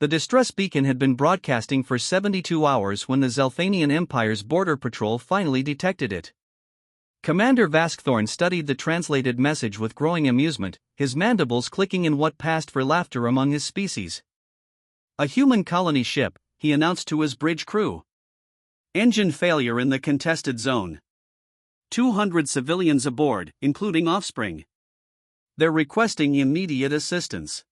The distress beacon had been broadcasting for 72 hours when the Zelthanian Empire's border patrol finally detected it. Commander Vaskthorn studied the translated message with growing amusement, his mandibles clicking in what passed for laughter among his species. "A human colony ship," he announced to his bridge crew. "Engine failure in the contested zone. 200 civilians aboard, including offspring. They're requesting immediate assistance."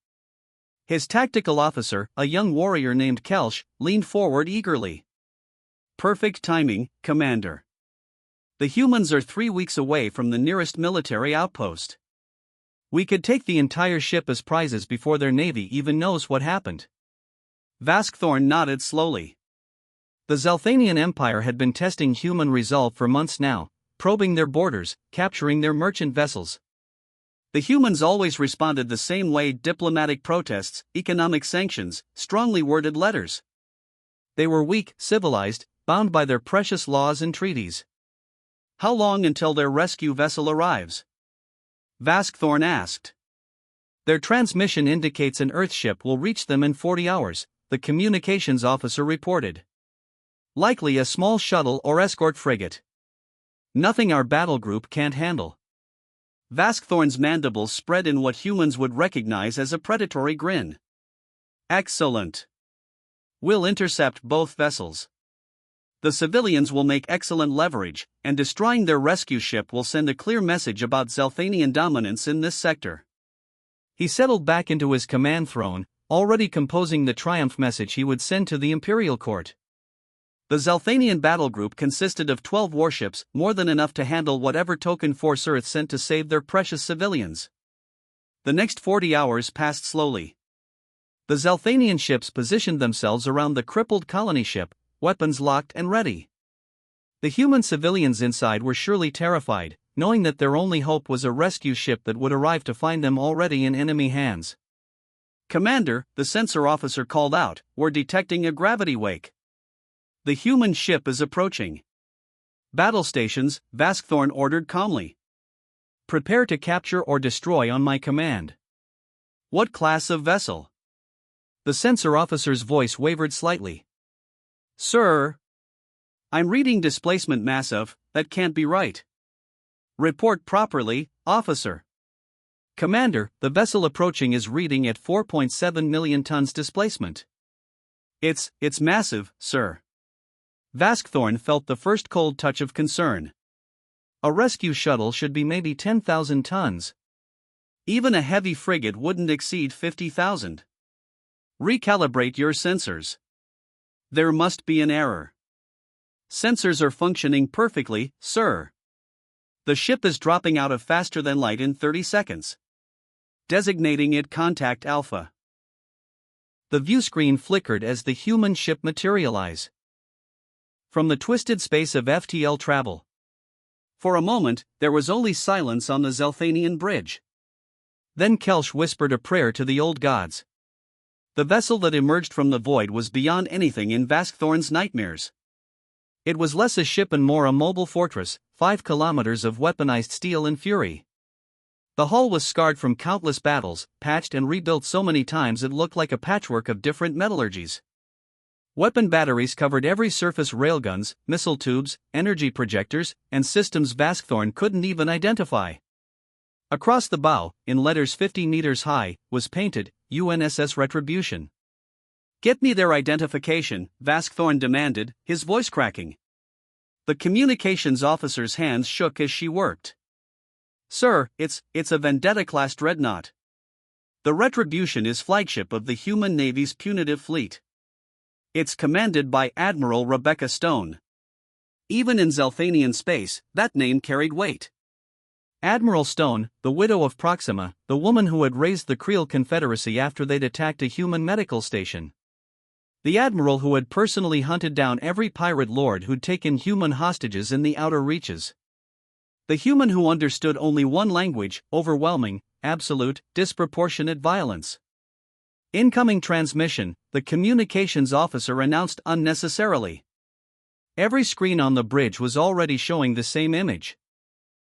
His tactical officer, a young warrior named Kelsh, leaned forward eagerly. "Perfect timing, Commander. The humans are 3 weeks away from the nearest military outpost. We could take the entire ship as prizes before their navy even knows what happened." Vaskthorn nodded slowly. The Zelthanian Empire had been testing human resolve for months now, probing their borders, capturing their merchant vessels. The humans always responded the same way: diplomatic protests, economic sanctions, strongly worded letters. They were weak, civilized, bound by their precious laws and treaties. "How long until their rescue vessel arrives?" Vaskthorn asked. "Their transmission indicates an Earthship will reach them in 40 hours, the communications officer reported. "Likely a small shuttle or escort frigate. Nothing our battle group can't handle." Vaskthorn's mandibles spread in what humans would recognize as a predatory grin. "Excellent. We'll intercept both vessels. The civilians will make excellent leverage, and destroying their rescue ship will send a clear message about Zelthanian dominance in this sector." He settled back into his command throne, already composing the triumph message he would send to the Imperial Court. The Zelthanian battle group consisted of 12 warships, more than enough to handle whatever token force Earth sent to save their precious civilians. The next 40 hours passed slowly. The Zelthanian ships positioned themselves around the crippled colony ship, weapons locked and ready. The human civilians inside were surely terrified, knowing that their only hope was a rescue ship that would arrive to find them already in enemy hands. "Commander," the sensor officer called out, "we're detecting a gravity wake. The human ship is approaching." "Battle stations," Vaskthorn ordered calmly. "Prepare to capture or destroy on my command." "What class of vessel?" The sensor officer's voice wavered slightly. "Sir, I'm reading displacement mass of, that can't be right." "Report properly, officer." "Commander, the vessel approaching is reading at 4.7 million tons displacement." It's massive, sir." Vaskthorn felt the first cold touch of concern. A rescue shuttle should be maybe 10,000 tons. Even a heavy frigate wouldn't exceed 50,000. "Recalibrate your sensors. There must be an error." "Sensors are functioning perfectly, sir. The ship is dropping out of faster than light in 30 seconds. Designating it Contact Alpha." The view screen flickered as the human ship materialized from the twisted space of FTL travel. For a moment, there was only silence on the Zelthanian bridge. Then Kelsh whispered a prayer to the old gods. The vessel that emerged from the void was beyond anything in Vaskthorn's nightmares. It was less a ship and more a mobile fortress, 5 kilometers of weaponized steel and fury. The hull was scarred from countless battles, patched and rebuilt so many times it looked like a patchwork of different metallurgies. Weapon batteries covered every surface: railguns, missile tubes, energy projectors, and systems Vaskthorn couldn't even identify. Across the bow, in letters 50 meters high, was painted, UNSS Retribution. "Get me their identification," Vaskthorn demanded, his voice cracking. The communications officer's hands shook as she worked. "Sir, it's a Vendetta-class dreadnought. The Retribution is flagship of the human navy's punitive fleet. It's commanded by Admiral Rebecca Stone." Even in Zelthanian space, that name carried weight. Admiral Stone, the widow of Proxima, the woman who had raised the Creel Confederacy after they'd attacked a human medical station. The admiral who had personally hunted down every pirate lord who'd taken human hostages in the outer reaches. The human who understood only one language: overwhelming, absolute, disproportionate violence. "Incoming transmission," the communications officer announced unnecessarily. Every screen on the bridge was already showing the same image.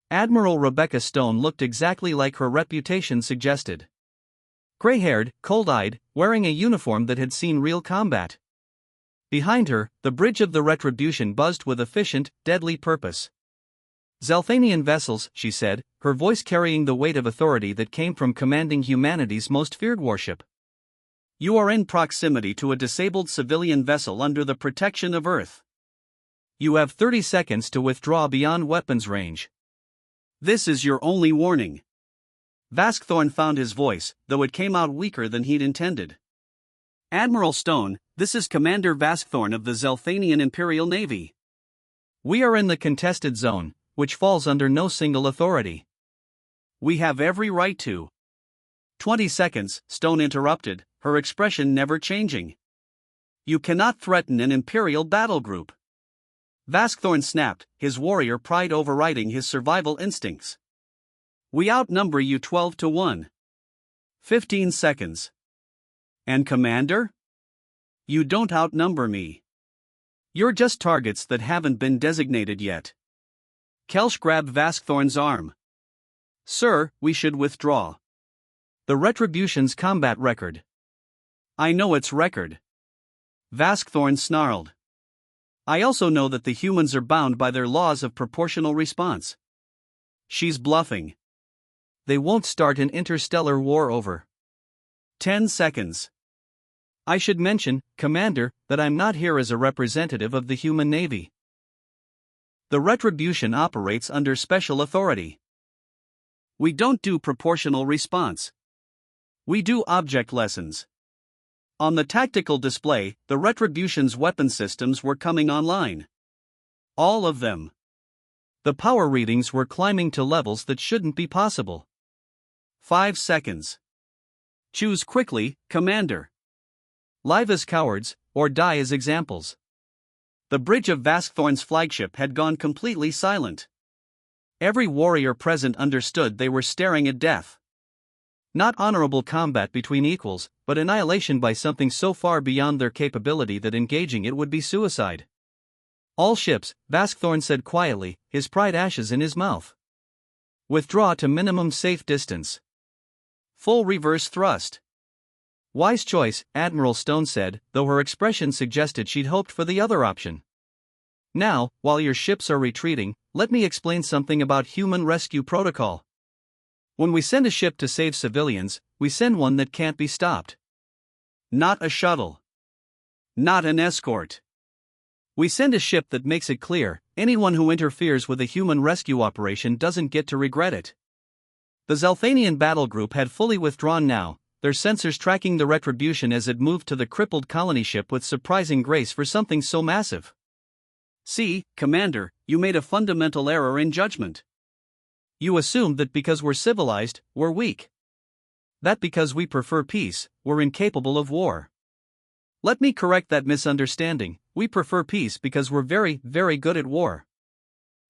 Admiral Rebecca Stone looked exactly like her reputation suggested. Gray-haired, cold-eyed, wearing a uniform that had seen real combat. Behind her, the bridge of the Retribution buzzed with efficient, deadly purpose. Zalthanian vessels, she said, her voice carrying the weight of authority that came from commanding humanity's most feared warship. You are in proximity to a disabled civilian vessel under the protection of Earth. You have 30 seconds to withdraw beyond weapons range. This is your only warning. Vaskthorn found his voice, though it came out weaker than he'd intended. Admiral Stone, this is Commander Vaskthorn of the Zalthanian Imperial Navy. We are in the contested zone, which falls under no single authority. We have every right to. 20 seconds, Stone interrupted, her expression never changing. You cannot threaten an Imperial battle group. Vaskthorn snapped, his warrior pride overriding his survival instincts. We outnumber you 12-1. 15 seconds. And Commander? You don't outnumber me. You're just targets that haven't been designated yet. Kelsch grabbed Vaskthorn's arm. Sir, we should withdraw. The Retribution's combat record. I know its record. Vaskthorn snarled. I also know that the humans are bound by their laws of proportional response. She's bluffing. They won't start an interstellar war over 10 seconds. I should mention, Commander, that I'm not here as a representative of the human navy. The Retribution operates under special authority. We don't do proportional response. We do object lessons. On the tactical display, the Retribution's weapon systems were coming online. All of them. The power readings were climbing to levels that shouldn't be possible. 5 seconds. Choose quickly, Commander. Live as cowards, or die as examples. The bridge of Vaskthorn's flagship had gone completely silent. Every warrior present understood they were staring at death. Not honorable combat between equals, but annihilation by something so far beyond their capability that engaging it would be suicide. All ships, Vaskthorn said quietly, his pride ashes in his mouth. Withdraw to minimum safe distance. Full reverse thrust. Wise choice, Admiral Stone said, though her expression suggested she'd hoped for the other option. Now, while your ships are retreating, let me explain something about human rescue protocol. When we send a ship to save civilians, we send one that can't be stopped. Not a shuttle. Not an escort. We send a ship that makes it clear, anyone who interferes with a human rescue operation doesn't get to regret it. The Zalthanian battle group had fully withdrawn now, their sensors tracking the Retribution as it moved to the crippled colony ship with surprising grace for something so massive. See, Commander, you made a fundamental error in judgment. You assumed that because we're civilized, we're weak. That because we prefer peace, we're incapable of war. Let me correct that misunderstanding. We prefer peace because we're very, very good at war.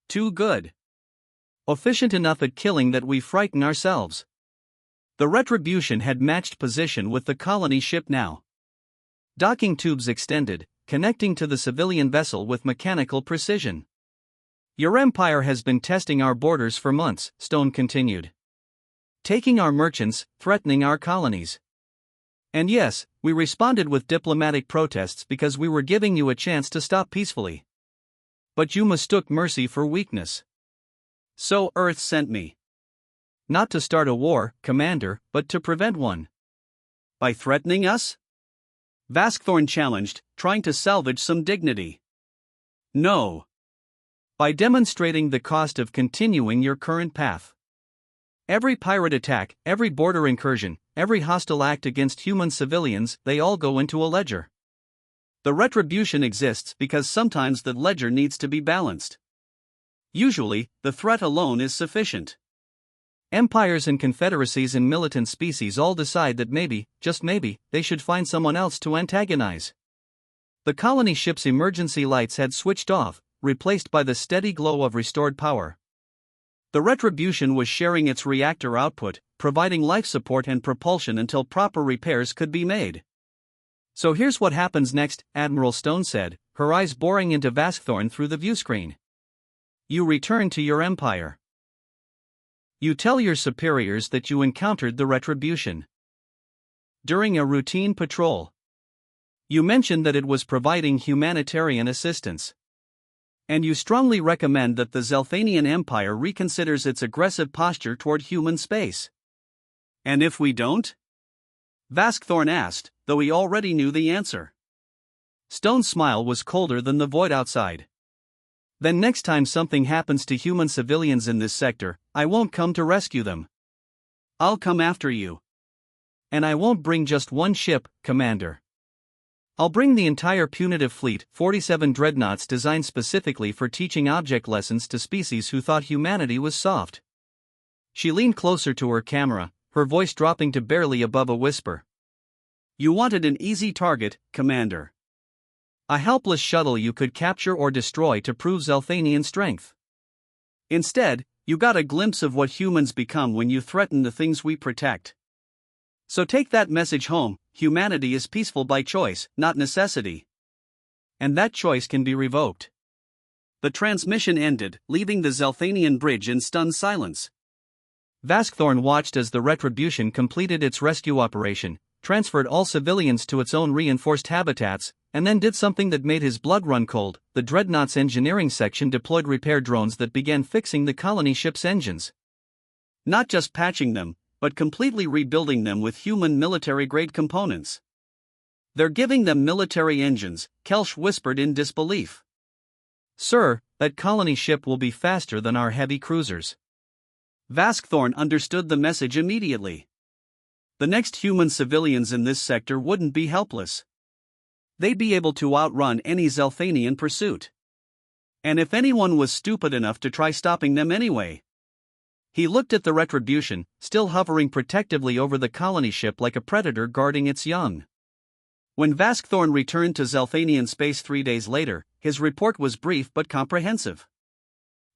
Too good. Efficient enough at killing that we frighten ourselves. The Retribution had matched position with the colony ship now. Docking tubes extended, connecting to the civilian vessel with mechanical precision. Your empire has been testing our borders for months, Stone continued. Taking our merchants, threatening our colonies. And yes, we responded with diplomatic protests because we were giving you a chance to stop peacefully. But you mistook mercy for weakness. So Earth sent me. Not to start a war, Commander, but to prevent one. By threatening us? Vaskthorn challenged, trying to salvage some dignity. No. By demonstrating the cost of continuing your current path. Every pirate attack, every border incursion, every hostile act against human civilians, they all go into a ledger. The Retribution exists because sometimes the ledger needs to be balanced. Usually, the threat alone is sufficient. Empires and confederacies and militant species all decide that maybe, just maybe, they should find someone else to antagonize. The colony ship's emergency lights had switched off, replaced by the steady glow of restored power. The Retribution was sharing its reactor output, providing life support and propulsion until proper repairs could be made. So here's what happens next, Admiral Stone said, her eyes boring into Vaskthorn through the viewscreen. You return to your empire. You tell your superiors that you encountered the Retribution. during a routine patrol. You mentioned that it was providing humanitarian assistance. And you strongly recommend that the Zelthanian Empire reconsiders its aggressive posture toward human space. And if we don't? Vaskthorn asked, though he already knew the answer. Stone's smile was colder than the void outside. Then next time something happens to human civilians in this sector, I won't come to rescue them. I'll come after you. And I won't bring just one ship, Commander. I'll bring the entire punitive fleet, 47 dreadnoughts designed specifically for teaching object lessons to species who thought humanity was soft. She leaned closer to her camera, her voice dropping to barely above a whisper. You wanted an easy target, Commander. A helpless shuttle you could capture or destroy to prove Zelthanian strength. Instead, you got a glimpse of what humans become when you threaten the things we protect. So take that message home: humanity is peaceful by choice, not necessity. And that choice can be revoked. The transmission ended, leaving the Zelthanian bridge in stunned silence. Vaskthorn watched as the Retribution completed its rescue operation, transferred all civilians to its own reinforced habitats, and then did something that made his blood run cold. The Dreadnought's engineering section deployed repair drones that began fixing the colony ship's engines. Not just patching them, but completely rebuilding them with human military-grade components. They're giving them military engines, Kelsch whispered in disbelief. Sir, that colony ship will be faster than our heavy cruisers. Vaskthorn understood the message immediately. The next human civilians in this sector wouldn't be helpless. They'd be able to outrun any Zelthanian pursuit. And if anyone was stupid enough to try stopping them anyway. He looked at the Retribution, still hovering protectively over the colony ship like a predator guarding its young. When Vaskthorn returned to Zelthanian space 3 days later, his report was brief but comprehensive.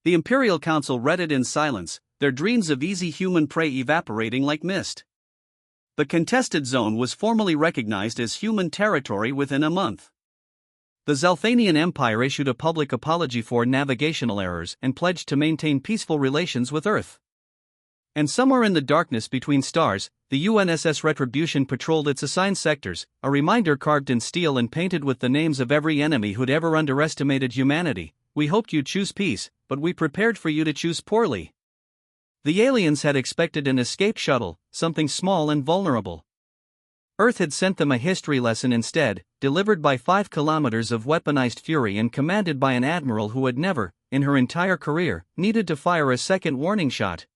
The Imperial Council read it in silence, their dreams of easy human prey evaporating like mist. The contested zone was formally recognized as human territory within a month. The Zelthanian Empire issued a public apology for navigational errors and pledged to maintain peaceful relations with Earth. And somewhere in the darkness between stars, the UNSS Retribution patrolled its assigned sectors, a reminder carved in steel and painted with the names of every enemy who'd ever underestimated humanity. We hoped you'd choose peace, but we prepared for you to choose poorly. The aliens had expected an escape shuttle, something small and vulnerable. Earth had sent them a history lesson instead, delivered by 5 kilometers of weaponized fury and commanded by an admiral who had never, in her entire career, needed to fire a second warning shot.